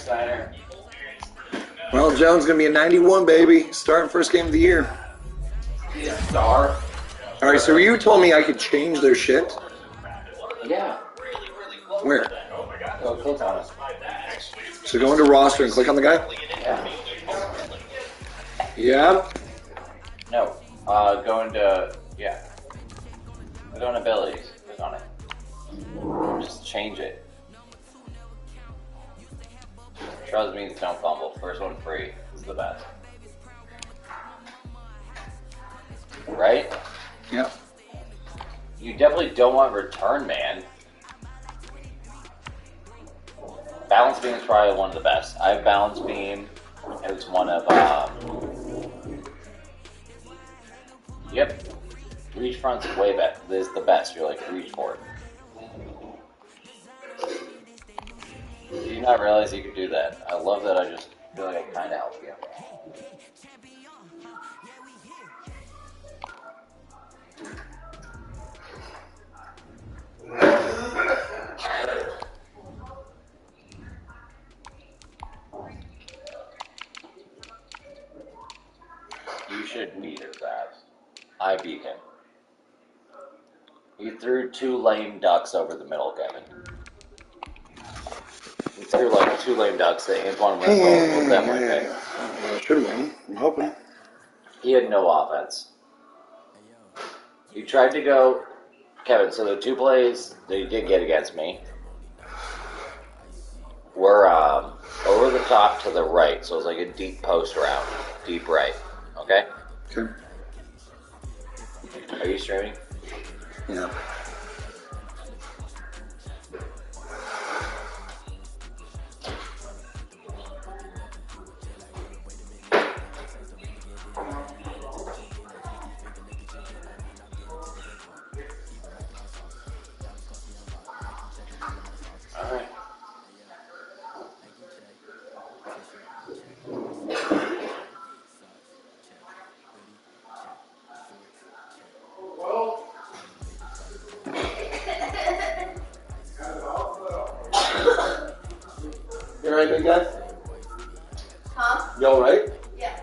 Steiner. Well, Jones going to be a 91, baby. Starting first game of the year. He's a star. All right, so you told me I could change their shit? Yeah. Where? Go click on it. So go into roster and click on the guy? Yeah. Yeah. No. Go into, yeah. Go into abilities. Click on it. Just change it. Trust means don't fumble. First one free is the best. Right? Yeah. You definitely don't want return man. Balance beam is probably one of the best. I have balance beam. It's one of yep. Reach front's way better. This is the best. You're like reach for it. Did you not realize you could do that? I love that. I just feel like I kind of helped you. You should beat his ass. I beat him. He threw 2 lame ducks over the middle, Kevin. He threw like 2 lame ducks that Antoine went with them like that. Should win. I'm hoping. He had no offense. He tried to go, Kevin, so the 2 plays that he did get against me were over the top to the right. So it was like a deep post route, deep right. Okay? Okay. Are you streaming? Yeah. Alright. You alright, big guy? Huh? You alright? Yeah.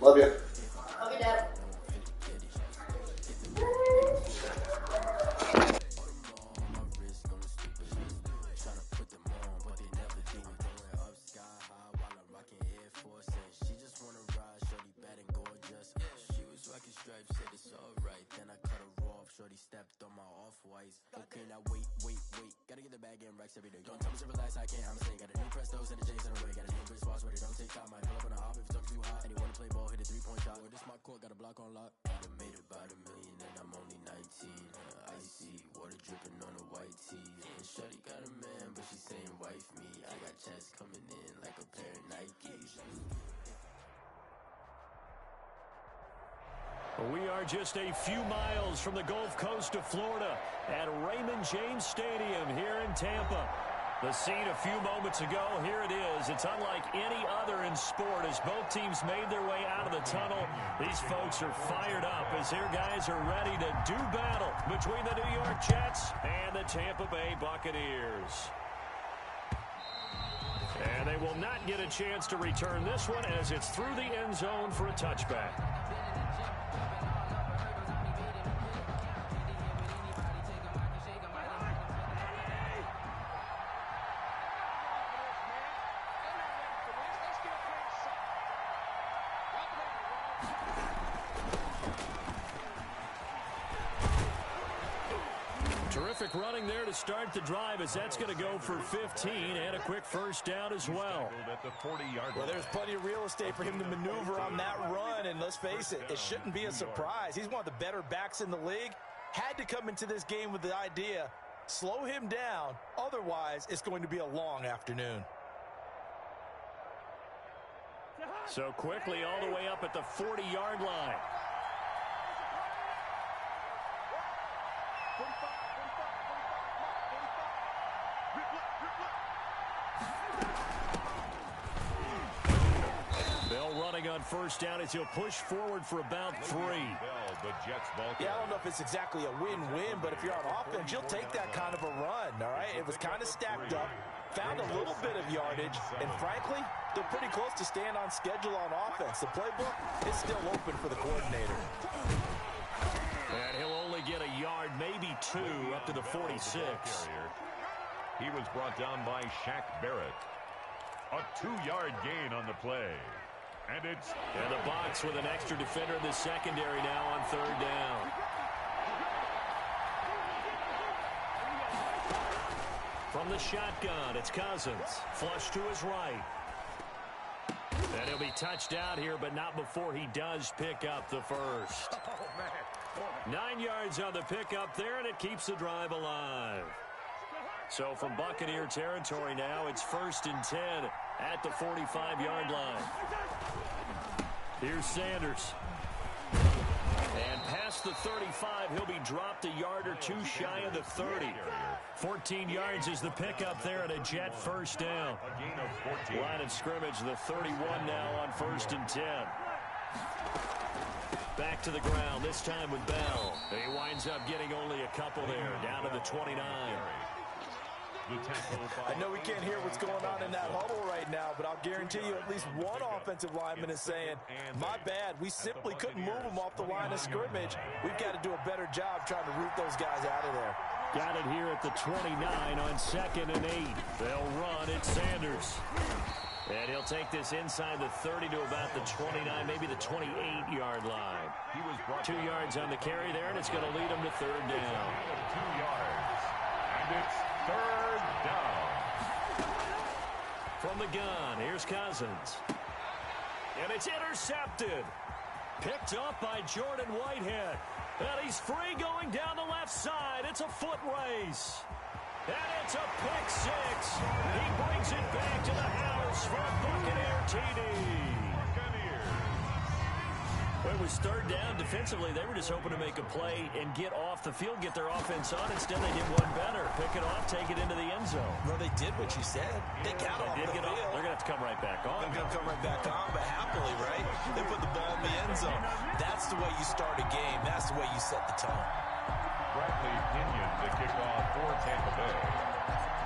Love you. Love you, Dad. We are just a few miles from the Gulf Coast of Florida at Raymond James Stadium here in Tampa. The scene a few moments ago, here it is. It's unlike any other in sport as both teams made their way out of the tunnel. These folks are fired up as their guys are ready to do battle between the New York Jets and the Tampa Bay Buccaneers. And they will not get a chance to return this one as it's through the end zone for a touchback. Terrific running there to start the drive as that's going to go for 15 and a quick first down as well. Well, there's plenty of real estate for him to maneuver on that run, and let's face it, it shouldn't be a surprise. He's one of the better backs in the league. Had to come into this game with the idea, slow him down, otherwise it's going to be a long afternoon. So quickly all the way up at the 40-yard line. Bell running on first down as he'll push forward for about 3. Yeah, I don't know if it's exactly a win-win, but if you're on offense, you'll take that kind of a run, all right? It was kind of stacked up. found a little bit of yardage, and frankly, they're pretty close to staying on schedule on offense. The playbook is still open for the coordinator. And he'll only get a yard, maybe 2, up to the 46. He was brought down by Shaq Barrett. A 2-yard gain on the play. And the Bucs with an extra defender in the secondary now on 3rd down. From the shotgun, it's Cousins. Flush to his right. And he'll be touched out here, but not before he does pick up the first. 9 yards on the pickup there, and it keeps the drive alive. So from Buccaneer territory now, it's 1st and 10 at the 45-yard line. Here's Sanders. And past the 35, he'll be dropped a yard or 2 shy of the 30. 14 yards is the pickup there at a Jet first down. Line of scrimmage, the 31 now on 1st and 10. Back to the ground, this time with Bell. He winds up getting only a couple there, down to the 29. I know we can't hear what's going on in that huddle right now, but I'll guarantee you at least one offensive lineman is saying, my bad, we simply couldn't move them off the line of scrimmage. We've got to do a better job trying to root those guys out of there. Got it here at the 29 on 2nd and 8. They'll run. It's Sanders. And he'll take this inside the 30 to about the 29, maybe the 28-yard line. 2 yards on the carry there, and it's going to lead him to 3rd down. 2 yards. And it's 3rd down. From the gun, here's Cousins. And it's intercepted. Picked up by Jordan Whitehead. And he's free going down the left side. It's a foot race. And it's a pick 6. He brings it back to the house for a Buccaneer TD. It was 3rd down. Defensively, they were just hoping to make a play and get off the field, get their offense on. Instead, they did one better. Pick it off, take it into the end zone. Well, they did what you said. They got off the field. They're going to have to come right back on. They're going to come right back on, but happily, right? They put the ball in the end zone. That's the way you start a game. That's the way you set the tone. Bradley Pinion to kick off for Tampa Bay.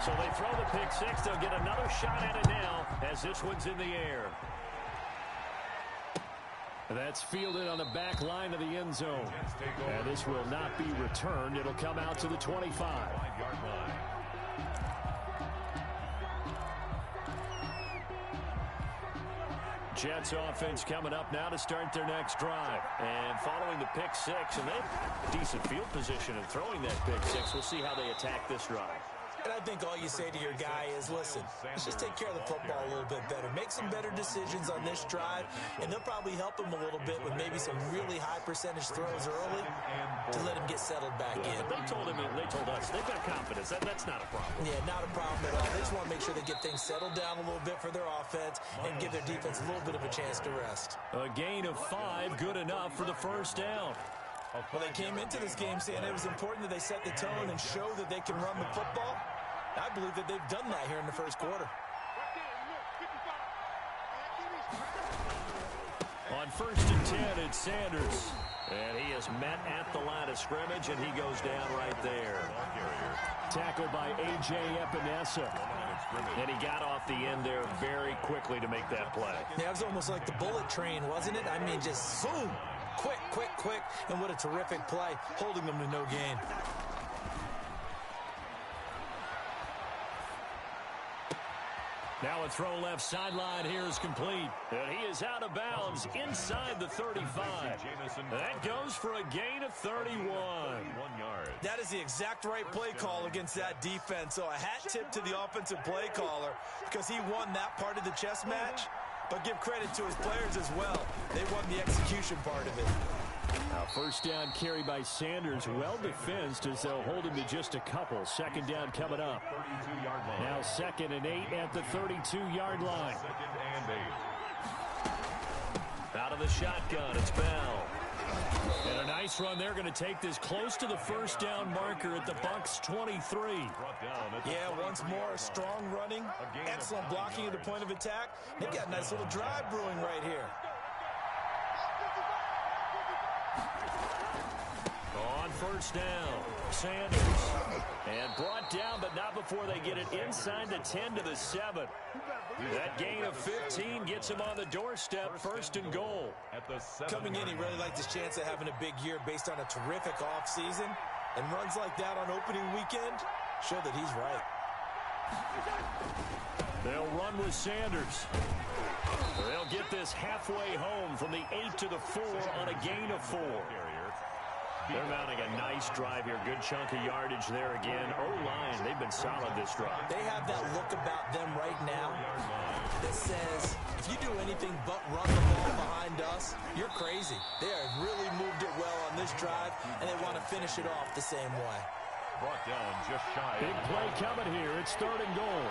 So they throw the pick 6. They'll get another shot at it now as this one's in the air. That's fielded on the back line of the end zone. And this will not be returned. It'll come out to the 25. Jets offense coming up now to start their next drive. And following the pick 6, and they have decent field position in throwing that pick 6. We'll see how they attack this drive. And I think all you say to your guy is, listen, let's just take care of the football a little bit better. Make some better decisions on this drive, and they'll probably help him a little bit with maybe some really high percentage throws early to let him get settled back in. They told us they've got confidence. That's not a problem. Yeah, not a problem at all. They just want to make sure they get things settled down a little bit for their offense and give their defense a little bit of a chance to rest. A gain of 5, good enough for the first down. Well, they came into this game saying it was important that they set the tone and show that they can run the football. I believe that they've done that here in the first quarter. On 1st and 10, it's Sanders. And he is met at the line of scrimmage, and he goes down right there. Tackled by A.J. Epinesa. And he got off the end there very quickly to make that play. Yeah, it was almost like the bullet train, wasn't it? I mean, just zoom. Quick, quick, quick. And what a terrific play, holding them to no gain. Now a throw left sideline here is complete. And he is out of bounds inside the 35. That goes for a gain of 31. That is the exact right play call against that defense. So a hat tip to the offensive play caller because he won that part of the chess match. But give credit to his players as well. They won the execution part of it. Now first down carry by Sanders, well defensed as they'll hold him to just a couple. 2nd down coming up. Now 2nd and 8 at the 32-yard line. Out of the shotgun, it's Bell. And a nice run. They're going to take this close to the first down marker at the Bucs 23. Yeah, once more, strong running, excellent blocking at the point of attack. They've got a nice little drive brewing right here. On 1st down, Sanders. And brought down, but not before they get it inside the 10 to the 7. That gain of 15 gets him on the doorstep, 1st and goal. At the 7. Coming in, he really liked his chance of having a big year based on a terrific offseason. And runs like that on opening weekend show that he's right. They'll run with Sanders. They'll get this halfway home from the 8 to the 4 on a gain of 4. They're mounting a nice drive here. Good chunk of yardage there again. O-line, they've been solid this drive. They have that look about them right now that says, if you do anything but run the ball behind us, you're crazy. They have really moved it well on this drive, and they want to finish it off the same way. Brought down just shy. Big play coming here. It's 3rd and goal.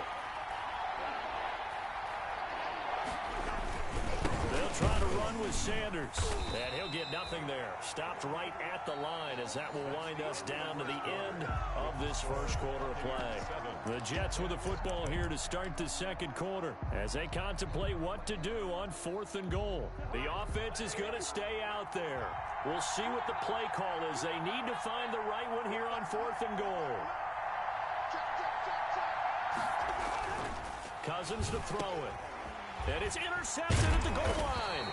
They'll try to run with Sanders, and he'll get nothing there. Stopped right at the line as that will wind us down to the end of this first quarter of play. The Jets with the football here to start the 2nd quarter as they contemplate what to do on 4th and goal. The offense is going to stay out there. We'll see what the play call is. They need to find the right one here on 4th and goal. Cousins to throw it. And it's intercepted at the goal line.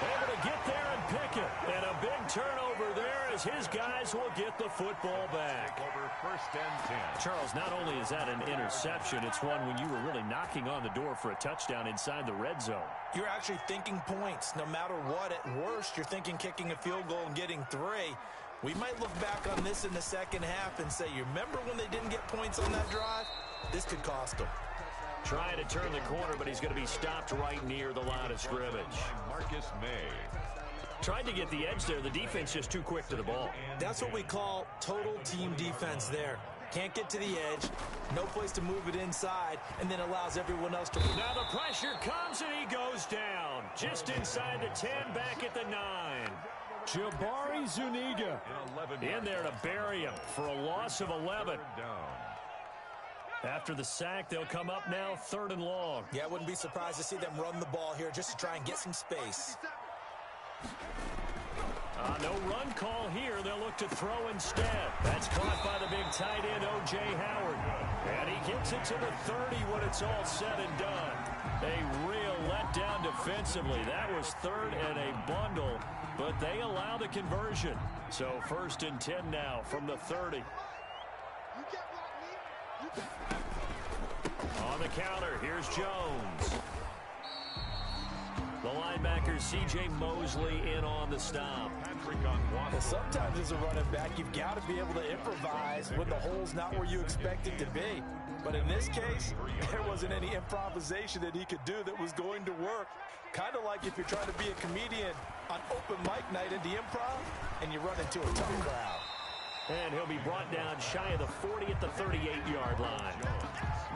Able to get there and pick it. And a big turnover there as his guys will get the football back. Over 1st and 10. Charles, not only is that an interception, it's one when you were really knocking on the door for a touchdown inside the red zone. You're actually thinking points. No matter what, at worst, you're thinking kicking a field goal and getting 3. We might look back on this in the second half and say, you remember when they didn't get points on that drive? This could cost them. Trying to turn the corner, but he's going to be stopped right near the line of scrimmage. Marcus May. Tried to get the edge there. The defense just too quick to the ball. That's what we call total team defense there. Can't get to the edge, no place to move it inside, and then allows everyone else to... Now the pressure comes and he goes down. Just inside the 10, back at the 9. Jabari Zuniga in there to bury him for a loss of 11. After the sack, they'll come up now 3rd and long. Yeah, I wouldn't be surprised to see them run the ball here just to try and get some space. No run call here. They'll look to throw instead. That's caught by the big tight end, O.J. Howard. And he gets it to the 30 when it's all said and done. A real letdown defensively. That was 3rd and a bundle, but they allow the conversion. So 1st and 10 now from the 30. On the counter, here's Jones. The linebacker, C.J. Mosley, in on the stop. Well, sometimes as a running back, you've got to be able to improvise when the hole's not where you expect it to be. But in this case, there wasn't any improvisation that he could do that was going to work. Kind of like if you're trying to be a comedian on open mic night into improv and you run into a tough crowd. And he'll be brought down shy of the 40 at the 38-yard line.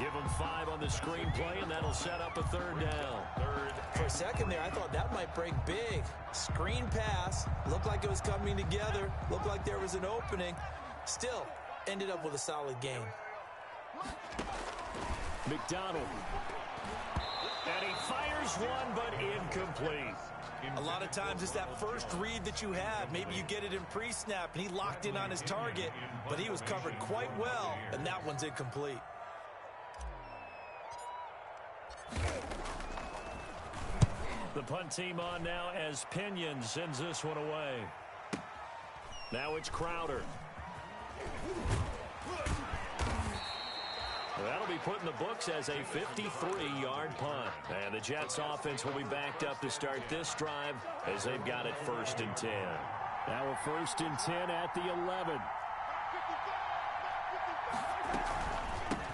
Give him 5 on the screenplay, and that'll set up a 3rd down. For a second there, I thought that might break big. Screen pass. Looked like it was coming together. Looked like there was an opening. Still, ended up with a solid game. McDonald. And he fires one, but incomplete. A lot of times it's that first read that you have. Maybe you get it in pre-snap, and he locked in on his target, but he was covered quite well, and that one's incomplete. The punt team on now as Pinion sends this one away. Now it's Crowder. That'll be put in the books as a 53-yard punt. And the Jets offense will be backed up to start this drive as they've got it 1st and 10. Now a 1st and 10 at the 11.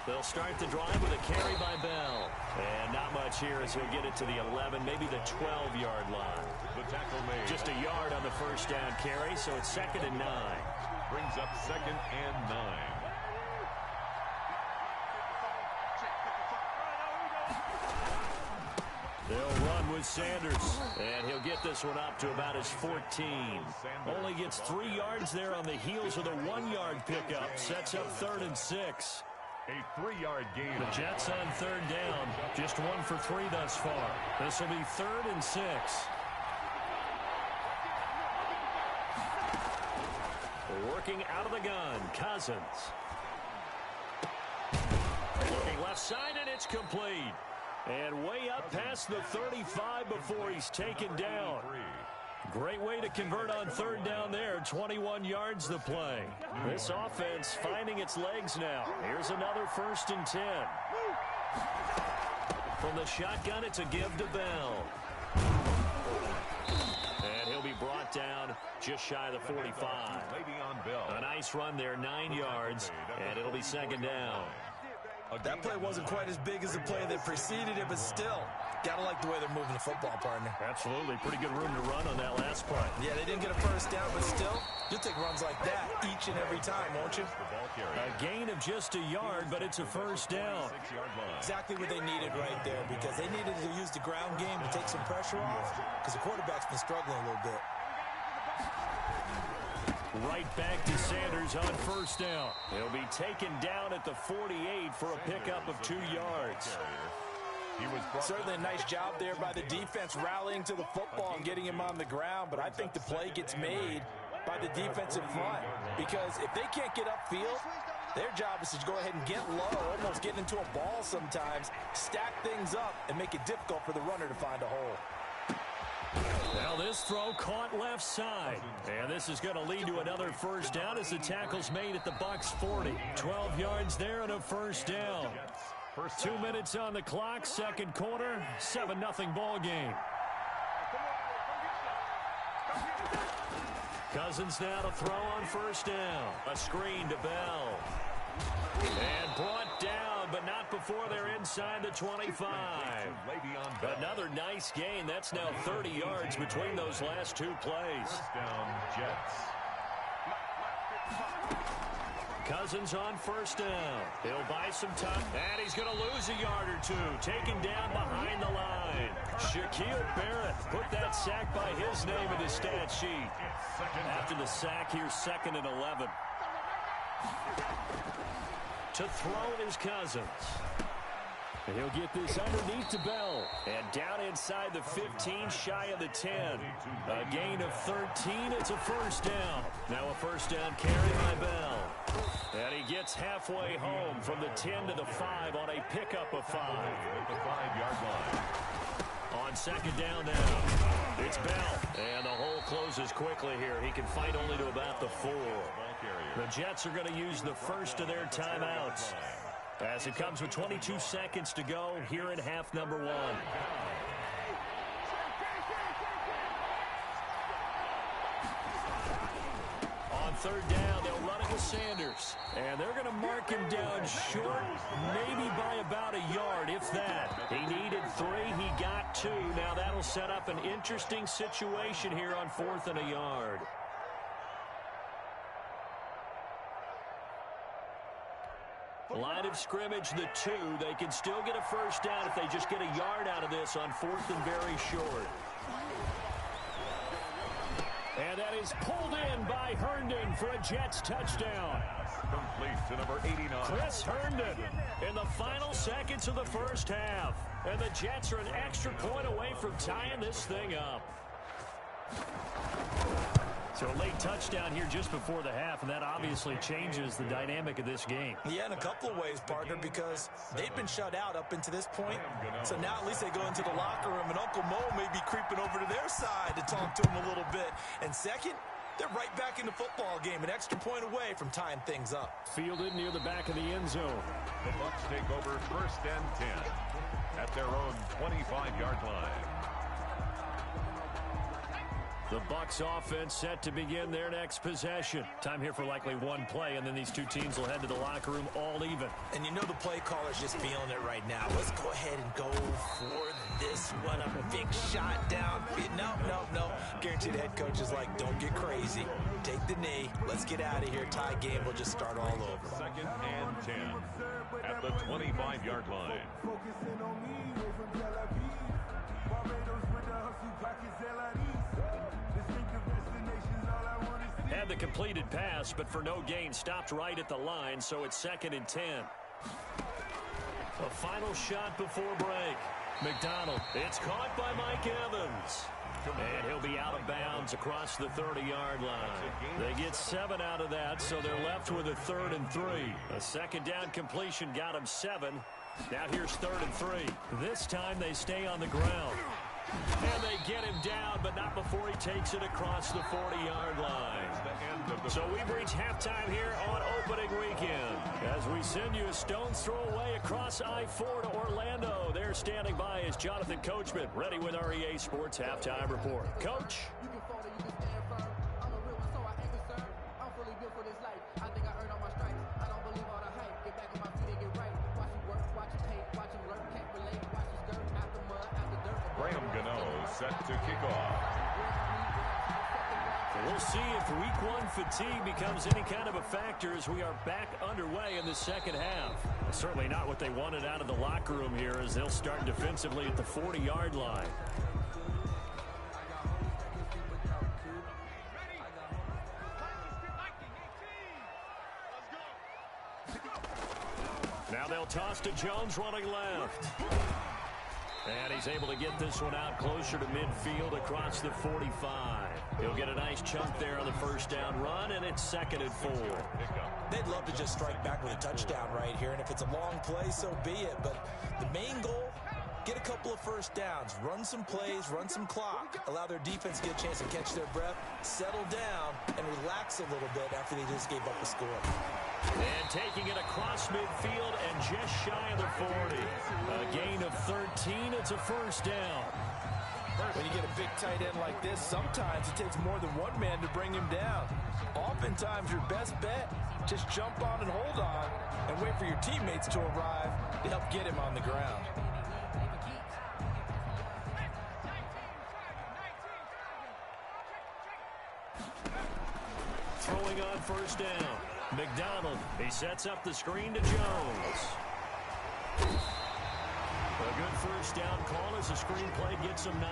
They'll start the drive with a carry by Bell. And not much here as he'll get it to the 11, maybe the 12-yard line. The tackle made. Just a yard on the 1st down carry, so it's 2nd and 9. Brings up 2nd and 9. They'll run with Sanders, and he'll get this one up to about his 14. Only gets 3 yards there on the heels of the 1-yard pickup. Sets up 3rd and 6. A 3-yard gain. The Jets on 3rd down. Just 1 for 3 thus far. This will be 3rd and 6. Working out of the gun, Cousins. Looking left side, and it's complete. And way up past the 35 before he's taken down. Great way to convert on third down there. 21 yards the play. This offense finding its legs now. Here's another 1st and 10. From the shotgun, it's a give to Bell. And he'll be brought down just shy of the 45. A nice run there, 9 yards, and it'll be 2nd down. That play wasn't quite as big as the play that preceded it, but still, gotta like the way they're moving the football, partner. Absolutely. Pretty good room to run on that last play. Yeah, they didn't get a 1st down, but still, you'll take runs like that each and every time, won't you? A gain of just a yard, but it's a 1st down. Exactly what they needed right there, because they needed to use the ground game to take some pressure off, because the quarterback's been struggling a little bit. Right back to Sanders on 1st down. He'll be taken down at the 48 for a pickup of 2 yards. Certainly a nice job there by the defense rallying to the football and getting him on the ground, but I think the play gets made by the defensive front, because if they can't get upfield, their job is to go ahead and get low, almost get into a ball sometimes, stack things up, and make it difficult for the runner to find a hole. Now this throw caught left side. And this is going to lead to another 1st down as the tackle's made at the Bucs 40. 12 yards there and a 1st down. 2 minutes on the clock, 2nd quarter, 7-0 ball game. Cousins now to throw on 1st down. A screen to Bell. And brought down, but not before they're inside the 25. Another nice gain. That's now 30 yards between those last 2 plays. Down Jets. Cousins on 1st down. He'll buy some time. And he's going to lose a yard or 2. Taken down behind the line. Shaquille Barrett put that sack by his name in his stat sheet. After the sack, here's 2nd and 11. To throw is Cousins. He'll get this underneath to Bell. And down inside the 15, shy of the 10. A gain of 13. It's a 1st down. Now a 1st down carry by Bell. And he gets halfway home from the 10 to the 5 on a pickup of 5. At the 5-yard line. On 2nd down now, it's Bell. And the hole closes quickly here. He can fight only to about the 4. The Jets are going to use the 1st of their timeouts, as it comes with 22 seconds to go here in half number 1. On 3rd down, they'll run it with Sanders. And they're going to mark him down short, maybe by about a yard, if that. He needed 3, he got 2. Now that'll set up an interesting situation here on 4th and a yard. Line of scrimmage, the 2. They can still get a 1st down if they just get a yard out of this on 4th and very short. And that is pulled in by Herndon for a Jets touchdown. Complete to number 89. Chris Herndon in the final seconds of the 1st half. And the Jets are an extra point away from tying this thing up. So a late touchdown here just before the half, and that obviously changes the dynamic of this game. Yeah, in a couple of ways, partner, because they've been shut out up until this point. So now at least they go into the locker room, and Uncle Mo may be creeping over to their side to talk to him a little bit. And second, they're right back in the football game, an extra point away from tying things up. Fielded near the back of the end zone. The Bucs take over 1st and 10 at their own 25-yard line. The Bucs offense set to begin their next possession. Time here for likely 1 play, and then these 2 teams will head to the locker room all even. And you know the play caller's just feeling it right now. Let's go ahead and go for this one. A big shot down. No. Guaranteed the head coach is like, don't get crazy. Take the knee. Let's get out of here. Tie game. We'll just start all over. 2nd and 10 at the 25-yard line. Had the completed pass, but for no gain, stopped right at the line, so it's 2nd and 10. A final shot before break. McDonald, it's caught by Mike Evans. And he'll be out of bounds across the 30-yard line. They get 7 out of that, so they're left with a 3rd and 3. A second down completion got him 7. Now here's 3rd and 3. This time they stay on the ground. And they get him down, but not before he takes it across the 40-yard line. So we've reached halftime here on opening weekend. As we send you a stone's throw away across I-4 to Orlando. There standing by is Jonathan Coachman, ready with our EA Sports Halftime Report. Coach. Set to kick off. We'll see if week 1 fatigue becomes any kind of a factor as we are back underway in the second half. Certainly not what they wanted out of the locker room here as they'll start defensively at the 40-yard line. Now they'll toss to Jones running left. And he's able to get this one out closer to midfield across the 45. He'll get a nice chunk there on the first down run, and it's 2nd and 4. They'd love to just strike back with a touchdown right here, and if it's a long play, so be it. But the main goal, get a couple of first downs, run some plays, run some clock, allow their defense to get a chance to catch their breath, settle down, and relax a little bit after they just gave up a score. And taking it across midfield and just shy of the 40. A gain of 13. It's a first down. When you get a big tight end like this, sometimes it takes more than one man to bring him down. Oftentimes, your best bet, just jump on and hold on and wait for your teammates to arrive to help get him on the ground. Throwing on first down. McDonald, he sets up the screen to Jones. A good first down call as the screen play gets him 9.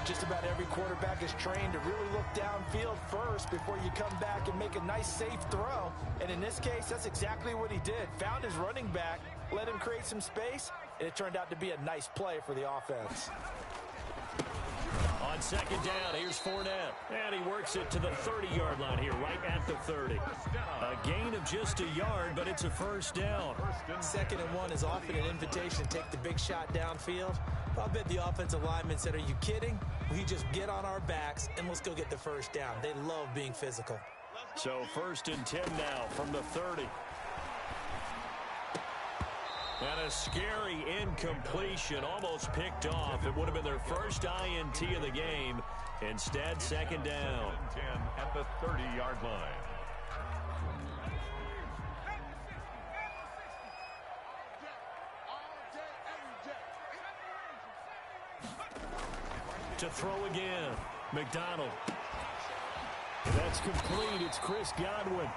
Just about every quarterback is trained to really look downfield first before you come back and make a nice, safe throw. And in this case, that's exactly what he did. Found his running back, let him create some space, and it turned out to be a nice play for the offense. On second down, here's Fournette. And he works it to the 30-yard line here, right at the 30. A gain of just a yard, but it's a first down. 2nd and 1 is often an invitation to take the big shot downfield. I'll bet the offensive lineman said, are you kidding? We just get on our backs and let's go get the first down. They love being physical. So 1st and 10 now from the 30. And a scary incompletion, almost picked off. It would have been their first INT of the game. Instead, 2nd down. 10 at the 30-yard line. To throw again, McDonald. That's complete. It's Chris Godwin.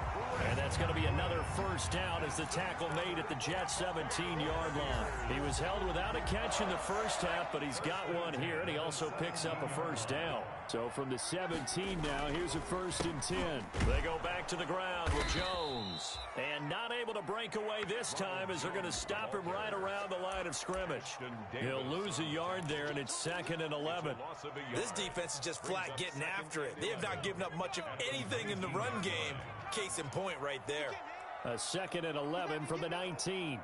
And that's going to be another first down as the tackle made at the Jets' 17-yard line. He was held without a catch in the first half, but he's got one here, and he also picks up a first down. So from the 17 now, here's a 1st and 10. They go back to the ground with Jones. And not able to break away this time as they're going to stop him right around the line of scrimmage. He'll lose a yard there, and it's 2nd and 11. This defense is just flat getting after it. They have not given up much of anything in the run game. Case in point right there. A 2nd and 11 from the 19.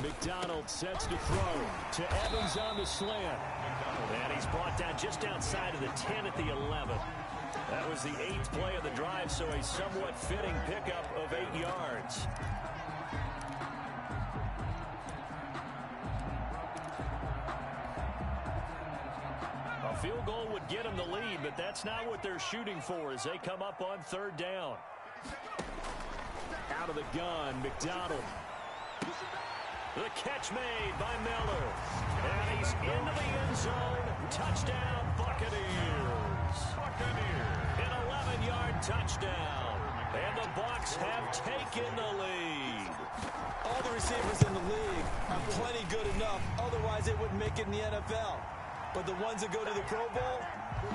McDonald sets to throw to Evans on the slant. And he's brought down just outside of the 10 at the 11. That was the 8th play of the drive, so a somewhat fitting pickup of 8 yards. A field goal would get them the lead, but that's not what they're shooting for as they come up on 3rd down. Out of the gun, McDonald. The catch made by Miller. And he's into the end zone. Touchdown, Buccaneers. An 11-yard touchdown. And the Bucs have taken the lead. All the receivers in the league are plenty good enough. Otherwise, they wouldn't make it in the NFL. But the ones that go to the Pro Bowl,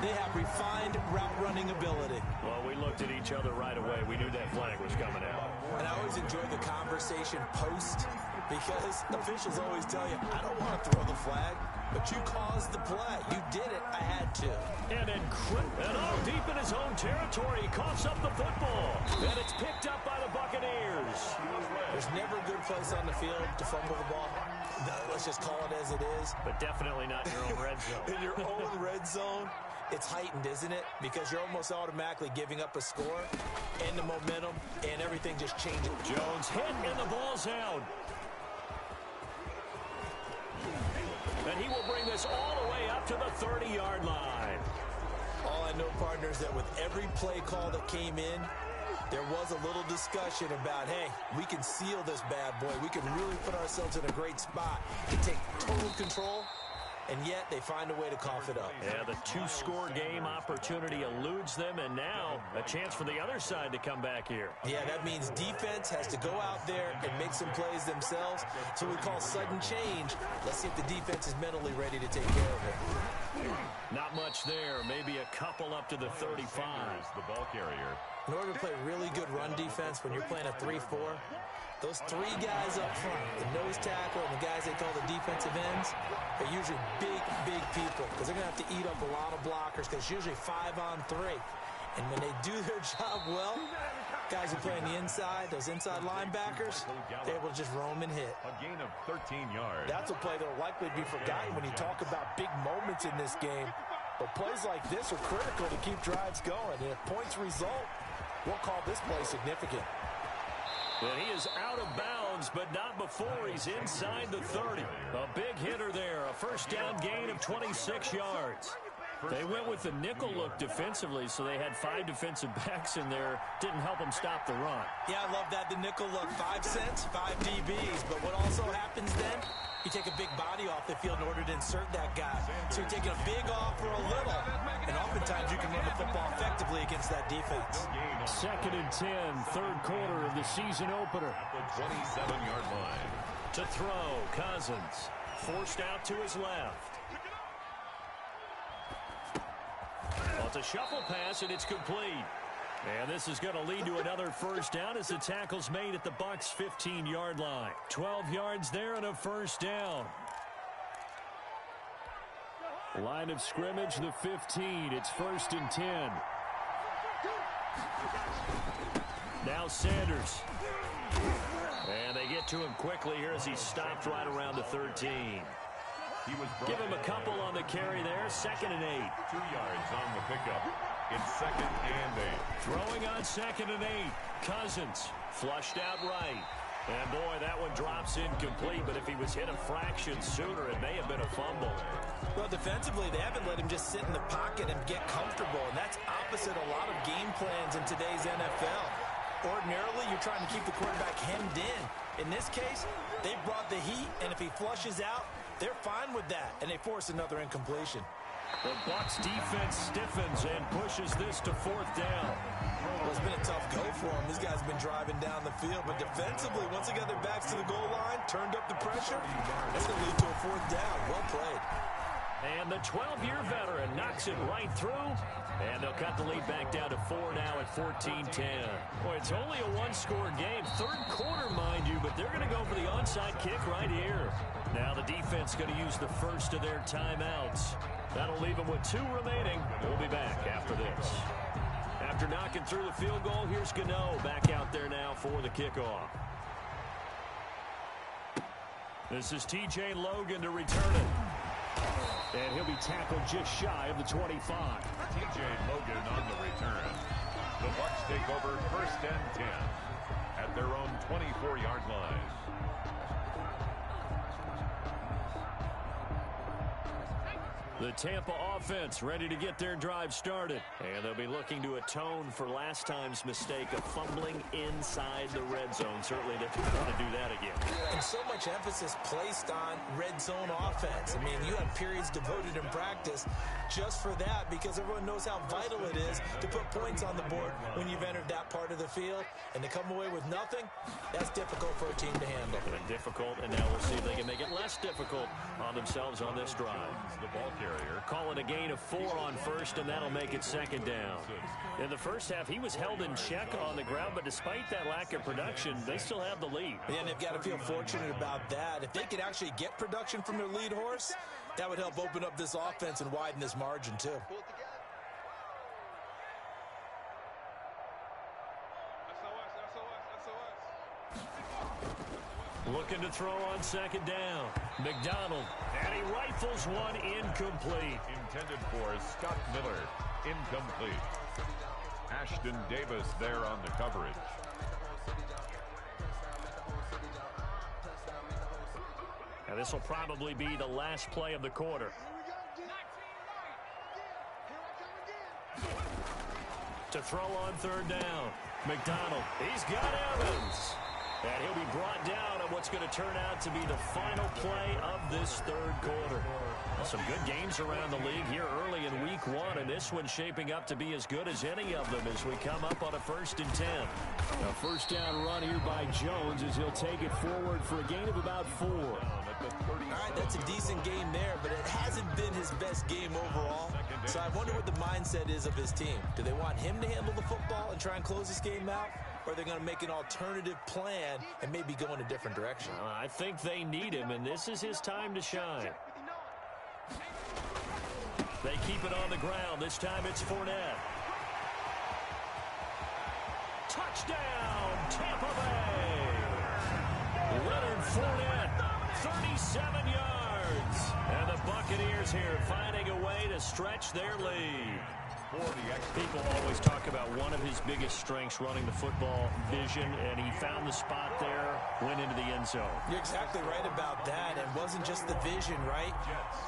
they have refined route running ability. Well, we looked at each other right away. We knew that flag was coming out. And I always enjoy the conversation post Because officials always tell you, I don't want to throw the flag, but you caused the play. You did it. I had to. And deep in his own territory, he coughs up the football. And it's picked up by the Buccaneers. There's never a good place on the field to fumble the ball. Let's just call it as it is. But definitely not in your own red zone. In your own red zone, it's heightened, isn't it? Because you're almost automatically giving up a score and the momentum, and everything just changes. Jones hit, and the ball's out. And he will bring this all the way up to the 30-yard line. All I know, partner, is that with every play call that came in, there was a little discussion about, hey, we can seal this bad boy. We can really put ourselves in a great spot to take total control, and yet they find a way to cough it up. Yeah, the two-score game opportunity eludes them, and now a chance for the other side to come back here. Yeah, that means defense has to go out there and make some plays themselves. So we call sudden change. Let's see if the defense is mentally ready to take care of it. Not much there. Maybe a couple up to the 35. The ball carrier. In order to play really good run defense when you're playing a 3-4, those three guys up front, the nose tackle and the guys they call the defensive ends, are usually big people because they're going to have to eat up a lot of blockers because it's usually 5-on-3. And when they do their job well, guys who play on the inside, those inside linebackers, they're able to just roam and hit. A gain of 13 yards. That's a play that will likely be forgotten when you talk about big moments in this game. But plays like this are critical to keep drives going. And if points result, we'll call this play significant. And he is out of bounds, but not before he's inside the 30. A big hitter there, a first down gain of 26 yards. They went with the nickel look defensively, so they had 5 defensive backs in there. Didn't help them stop the run. Yeah, I love that, the nickel look. 5 cents, 5 DBs. But what also happens then, you take a big body off the field in order to insert that guy. So you're taking a big off for a little. And oftentimes you can run the football effectively against that defense. 2nd and 10, third quarter of the season opener. At the 27-yard line. To throw, Cousins. Forced out to his left. Well, it's a shuffle pass, and it's complete. And this is going to lead to another first down as the tackle's made at the Bucs' 15-yard line. 12 yards there and a first down. Line of scrimmage, the 15. It's 1st and 10. Now Sanders. And they get to him quickly here as he stopped right around the 13. Give him a couple on the carry there. 2nd and 8. 2 yards on the pickup. It's 2nd and 8. Throwing on 2nd and 8. Cousins flushed out right. And boy, that one drops incomplete, but if he was hit a fraction sooner, it may have been a fumble. Well, defensively, they haven't let him just sit in the pocket and get comfortable, and that's opposite a lot of game plans in today's NFL. Ordinarily, you're trying to keep the quarterback hemmed in. In this case, they brought the heat, and if he flushes out, they're fine with that, and they force another incompletion. The Bucs defense stiffens and pushes this to 4th down. Well, it's been a tough go for him. These guys have been driving down the field, but defensively, once they got their backs to the goal line, turned up the pressure, that's going to lead to a 4th down. Well played. And the 12-year veteran knocks it right through, and they'll cut the lead back down to 4 now at 14-10. Boy, it's only a one-score game. Third quarter, mind you, but they're going to go for the onside kick right here. Now the defense going to use the first of their timeouts. That'll leave them with 2 remaining. We'll be back after this. After knocking through the field goal, here's Gano back out there now for the kickoff. This is T.J. Logan to return it. And he'll be tackled just shy of the 25. T.J. Logan on the return. The Bucs take over 1st and 10 at their own 24-yard line. The Tampa offense ready to get their drive started. And they'll be looking to atone for last time's mistake of fumbling inside the red zone. Certainly they don't want to do that again. And so much emphasis placed on red zone offense. I mean, you have periods devoted in practice just for that because everyone knows how vital it is to put points on the board when you've entered that part of the field. And to come away with nothing, that's difficult for a team to handle. Difficult, and now we'll see if they can make it less difficult on themselves on this drive. The ball carrier. carrier. Call it a gain of 4 on first, and that'll make it second down. In the first half, he was held in check on the ground, but despite that lack of production, they still have the lead. Yeah, and they've got to feel fortunate about that. If they could actually get production from their lead horse, that would help open up this offense and widen this margin, too. Looking to throw on second down. McDonald, and he rifles one incomplete. Intended for Scott Miller. Incomplete. Ashton Davis there on the coverage. Now this will probably be the last play of the quarter. To throw on third down. McDonald, he's got Evans. And he'll be brought down on what's going to turn out to be the final play of this third quarter. Well, some good games around the league here early in week 1, and this one's shaping up to be as good as any of them as we come up on a 1st and 10. A first down run here by Jones as he'll take it forward for a gain of about 4. All right, that's a decent game there, but it hasn't been his best game overall. So I wonder what the mindset is of his team. Do they want him to handle the football and try and close this game out? Or are they going to make an alternative plan and maybe go in a different direction? I think they need him, and this is his time to shine. They keep it on the ground. This time it's Fournette. Touchdown, Tampa Bay! Leonard Fournette, 37 yards. And the Buccaneers here finding a way to stretch their lead. People always talk about one of his biggest strengths, running the football, vision, and he found the spot there, went into the end zone. You're exactly right about that. It wasn't just the vision, right?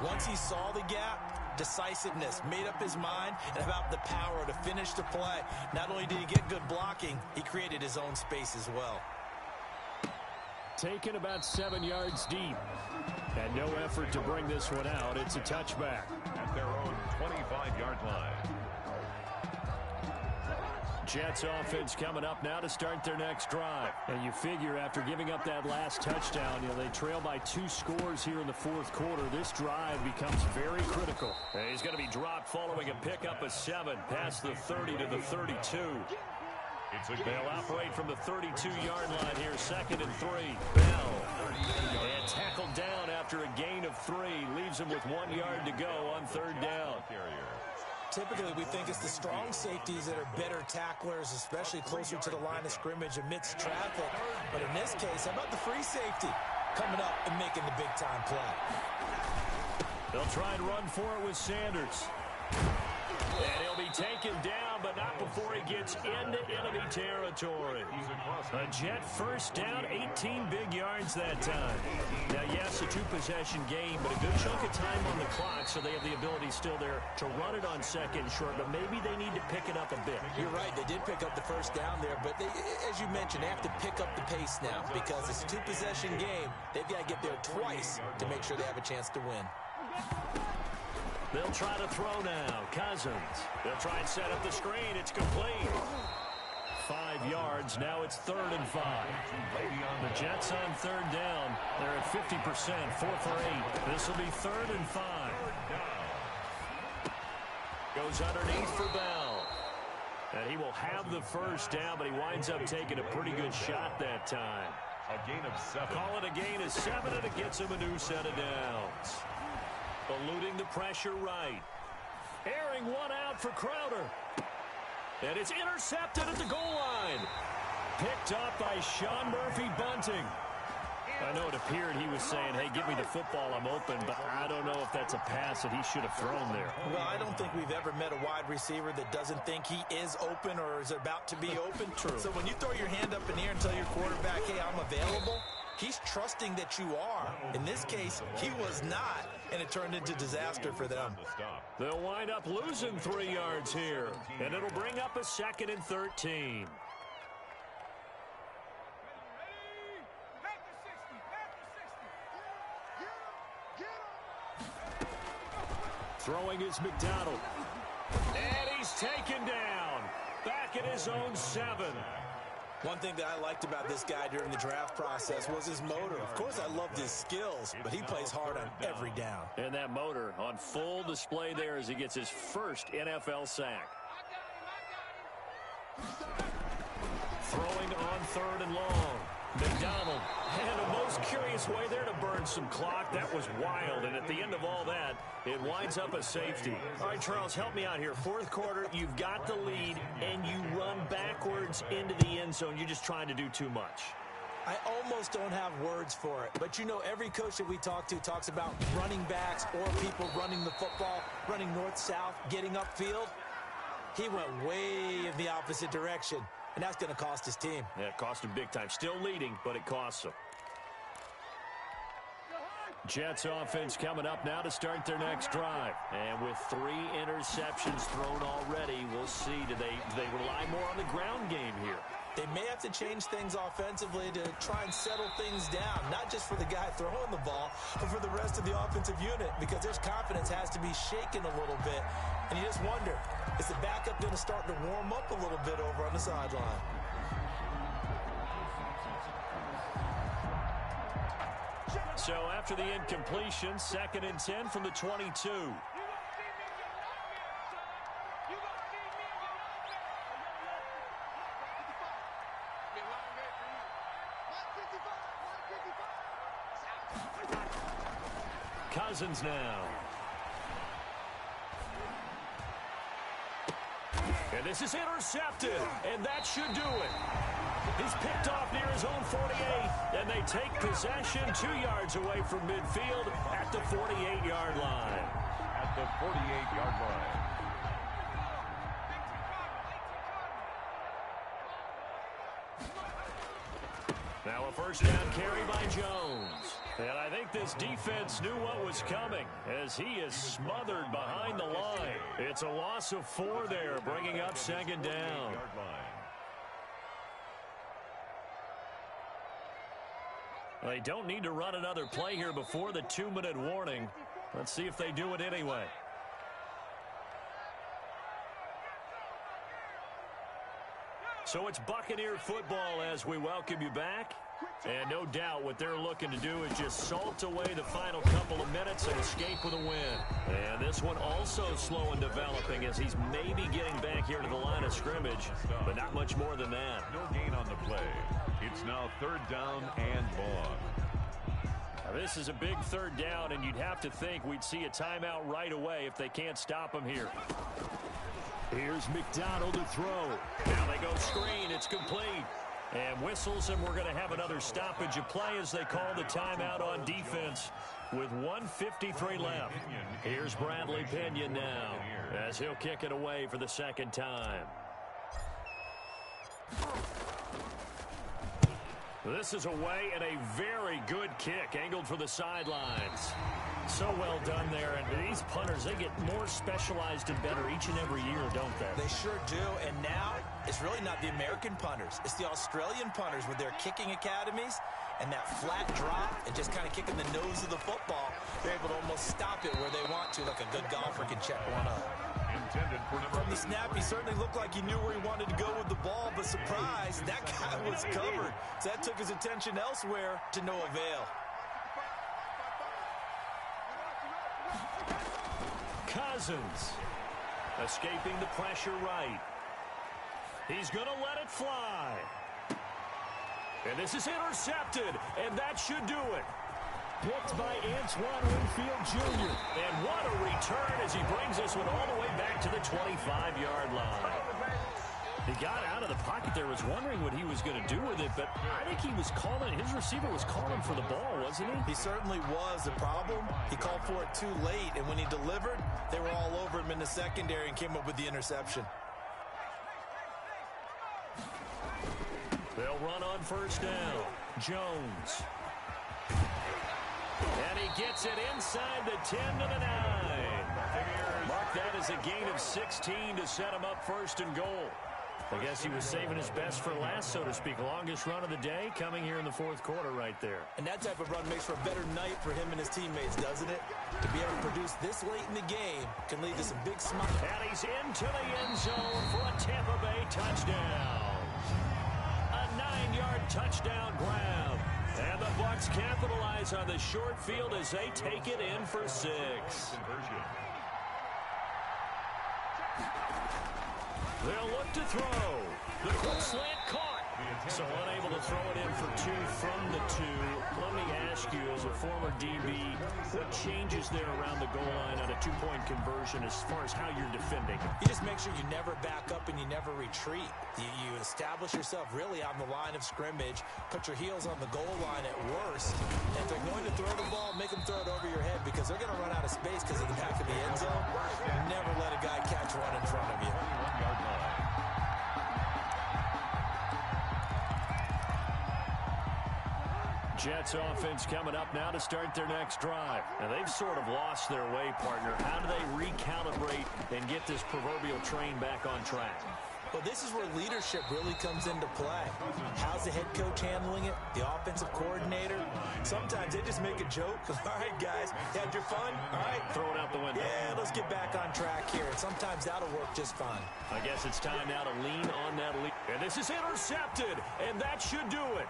Once he saw the gap, decisiveness, made up his mind, and about the power to finish the play. Not only did he get good blocking, he created his own space as well. Taken about 7 yards deep. And no effort to bring this one out. It's a touchback. At their own 25-yard line. Jets offense coming up now to start their next drive. And you figure after giving up that last touchdown, they trail by 2 scores here in the fourth quarter. This drive becomes very critical. And he's going to be dropped following a pickup of 7 past the 30 to the 32. They'll operate from the 32-yard line here, 2nd and 3. Bell. And tackled down after a gain of 3. Leaves him with 1 yard to go on third down. Typically, we think it's the strong safeties that are better tacklers, especially closer to the line of scrimmage amidst traffic. But in this case, how about the free safety coming up and making the big-time play? They'll try and run for it with Sanders. And he'll be taken down, but not before he gets into enemy territory. A Jet first down, 18 big yards that time. Now, yes, a 2-possession game, but a good chunk of time on the clock, so they have the ability still there to run it on 2nd and short, but maybe they need to pick it up a bit. You're right, they did pick up the first down there, but they, as you mentioned, they have to pick up the pace now because it's a 2-possession game. They've got to get there twice to make sure they have a chance to win. They'll try to throw now. Cousins. They'll try and set up the screen. It's complete. 5 yards. Now it's 3rd and 5. The Jets on third down. They're at 50%. 4 for 8. This will be 3rd and 5. Goes underneath for Bell. And he will have the first down, but he winds up taking a pretty good shot that time. A gain of 7. Call it a gain of 7, and it gets him a new set of downs. Eluding the pressure right. Airing one out for Crowder. And it's intercepted at the goal line. Picked up by Sean Murphy-Bunting. I know it appeared he was saying, hey, give me the football, I'm open, but I don't know if that's a pass that he should have thrown there. Well, I don't think we've ever met a wide receiver that doesn't think he is open or is about to be open. True. So when you throw your hand up in the air and tell your quarterback, hey, I'm available, he's trusting that you are. In this case, he was not, and it turned into disaster for them. They'll wind up losing 3 yards here, and it'll bring up a 2nd and 13. Throwing is McDonald. And he's taken down. Back at his own 7. One thing that I liked about this guy during the draft process was his motor. Of course, I loved his skills, but he plays hard on every down. And that motor on full display there as he gets his first NFL sack. Throwing on 3rd and long. McDonald had a most curious way there to burn some clock. That was wild, and at the end of all that, it winds up a safety. All right, Charles, help me out here. 4th quarter, you've got the lead, and you run backwards into the end zone. You're just trying to do too much. I almost don't have words for it, but you know every coach that we talk to talks about running backs or people running the football, running north-south, getting upfield. He went way in the opposite direction. And that's going to cost his team. Yeah, it cost him big time. Still leading, but it costs him. Jets offense coming up now to start their next drive. And with 3 interceptions thrown already, we'll see. Do they rely more on the ground game here? They may have to change things offensively to try and settle things down, not just for the guy throwing the ball, but for the rest of the offensive unit, because their confidence has to be shaken a little bit. And you just wonder, is the backup going to start to warm up a little bit over on the sideline? So after the incompletion, 2nd and 10 from the 22. Cousins now. And this is intercepted, and that should do it. He's picked off near his own 48, and they take possession 2 yards away from midfield at the 48-yard line. At the 48-yard line. Now a 1st down carry by Jones. And I think this defense knew what was coming as he is smothered behind the line. It's a loss of 4 there, bringing up 2nd down. They don't need to run another play here before the 2-minute warning. Let's see if they do it anyway. So it's Buccaneer football as we welcome you back. And no doubt what they're looking to do is just salt away the final couple of minutes and escape with a win. And this one also slow in developing as he's maybe getting back here to the line of scrimmage, but not much more than that. No gain on the play. It's now 3rd down and long. Now this is a big 3rd down, and you'd have to think we'd see a timeout right away if they can't stop him here. Here's McDonald to throw. Now they go screen. It's complete. And whistles, and we're going to have another stoppage of play as they call the timeout on defense with 1:53 left. Here's Bradley Pinion now as he'll kick it away for the 2nd time. This is away and a very good kick angled for the sidelines. So well done there. And these punters, they get more specialized and better each and every year, don't they? They sure do. And now it's really not the American punters. It's the Australian punters with their kicking academies and that flat drop and just kind of kicking the nose of the football. They're able to almost stop it where they want to, like a good golfer can check one up. From the snap, he certainly looked like he knew where he wanted to go with the ball, but surprise, that guy was covered. So that took his attention elsewhere to no avail. Cousins escaping the pressure right. He's going to let it fly. And this is intercepted, and that should do it. Picked by Antoine Winfield Jr. And what a return as he brings this one all the way back to the 25-yard line. He got out of the pocket there, was wondering what he was going to do with it, but I think he was calling, his receiver was calling for the ball, wasn't he? He certainly was. The problem, he called for it too late, and when he delivered, they were all over him in the secondary and came up with the interception. They'll run on 1st down. Jones. And he gets it inside the 10 to the 9. Mark that as a gain of 16 to set him up 1st and goal. I guess he was saving his best for last, so to speak. Longest run of the day coming here in the 4th quarter right there. And that type of run makes for a better night for him and his teammates, doesn't it? To be able to produce this late in the game can lead to some big smiles. And he's into the end zone for a Tampa Bay touchdown. 9-yard touchdown grab. And the Bucs capitalize on the short field as they take it in for 6. They'll look to throw. The quick slant caught. So unable to throw it in for 2 from the 2. Let me ask you, as a former DB, what changes there around the goal line on a 2-point conversion as far as how you're defending? You just make sure you never back up and you never retreat. You establish yourself really on the line of scrimmage, put your heels on the goal line at worst. And if they're going to throw the ball, make them throw it over your head because they're going to run out of space because of the back of the end zone. Never let a guy catch one in front of you. Jets offense coming up now to start their next drive. Now, they've sort of lost their way, partner. How do they recalibrate and get this proverbial train back on track? Well, this is where leadership really comes into play. How's the head coach handling it? The offensive coordinator? Sometimes they just make a joke. All right, guys, you had your fun? All right. Throw it out the window. Yeah, let's get back on track here. And sometimes that'll work just fine. I guess it's time now to lean on that lead. And this is intercepted, and that should do it.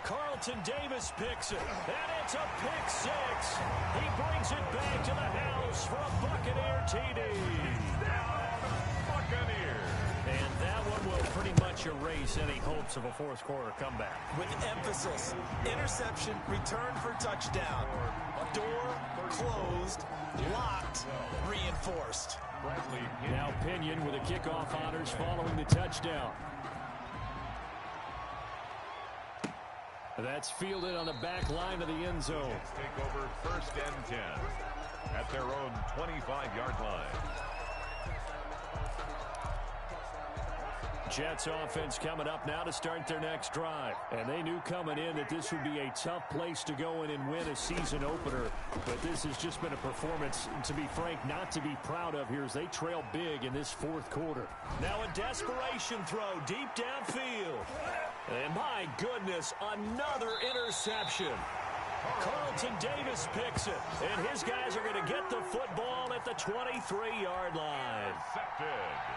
Carlton Davis picks it, and it's a pick 6. He brings it back to the house for a Buccaneer TD. Buccaneer. And that one will pretty much erase any hopes of a fourth-quarter comeback. With emphasis, interception, return for touchdown. Door closed, locked, reinforced. Now Pinion with a kickoff honors following the touchdown. That's fielded on the back line of the end zone. Jets take over 1st and 10 at their own 25-yard line. Jets offense coming up now to start their next drive. And they knew coming in that this would be a tough place to go in and win a season opener. But this has just been a performance, to be frank, not to be proud of here as they trail big in this 4th quarter. Now a desperation throw deep downfield. And my goodness, another interception. Carlton Davis picks it, and his guys are going to get the football at the 23-yard line.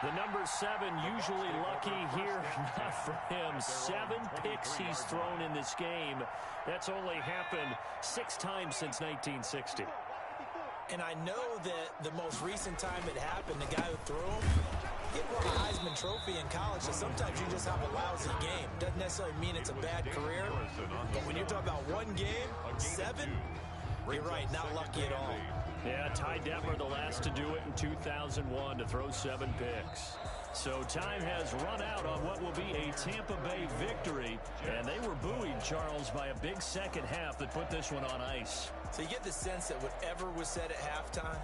The number 7 usually lucky here, not for him. 7 picks he's thrown in this game. That's only happened 6 times since 1960. And I know that the most recent time it happened, the guy who threw him, he won a Heisman Trophy in college, so sometimes you just have a lousy game. Doesn't necessarily mean it's a bad career, but when you're talking about one game, 7, you're right, not lucky at all. Yeah, Ty Detmer, the last to do it in 2001, to throw 7 picks. So time has run out on what will be a Tampa Bay victory, and they were buoyed, Charles, by a big second half that put this one on ice. So you get the sense that whatever was said at halftime,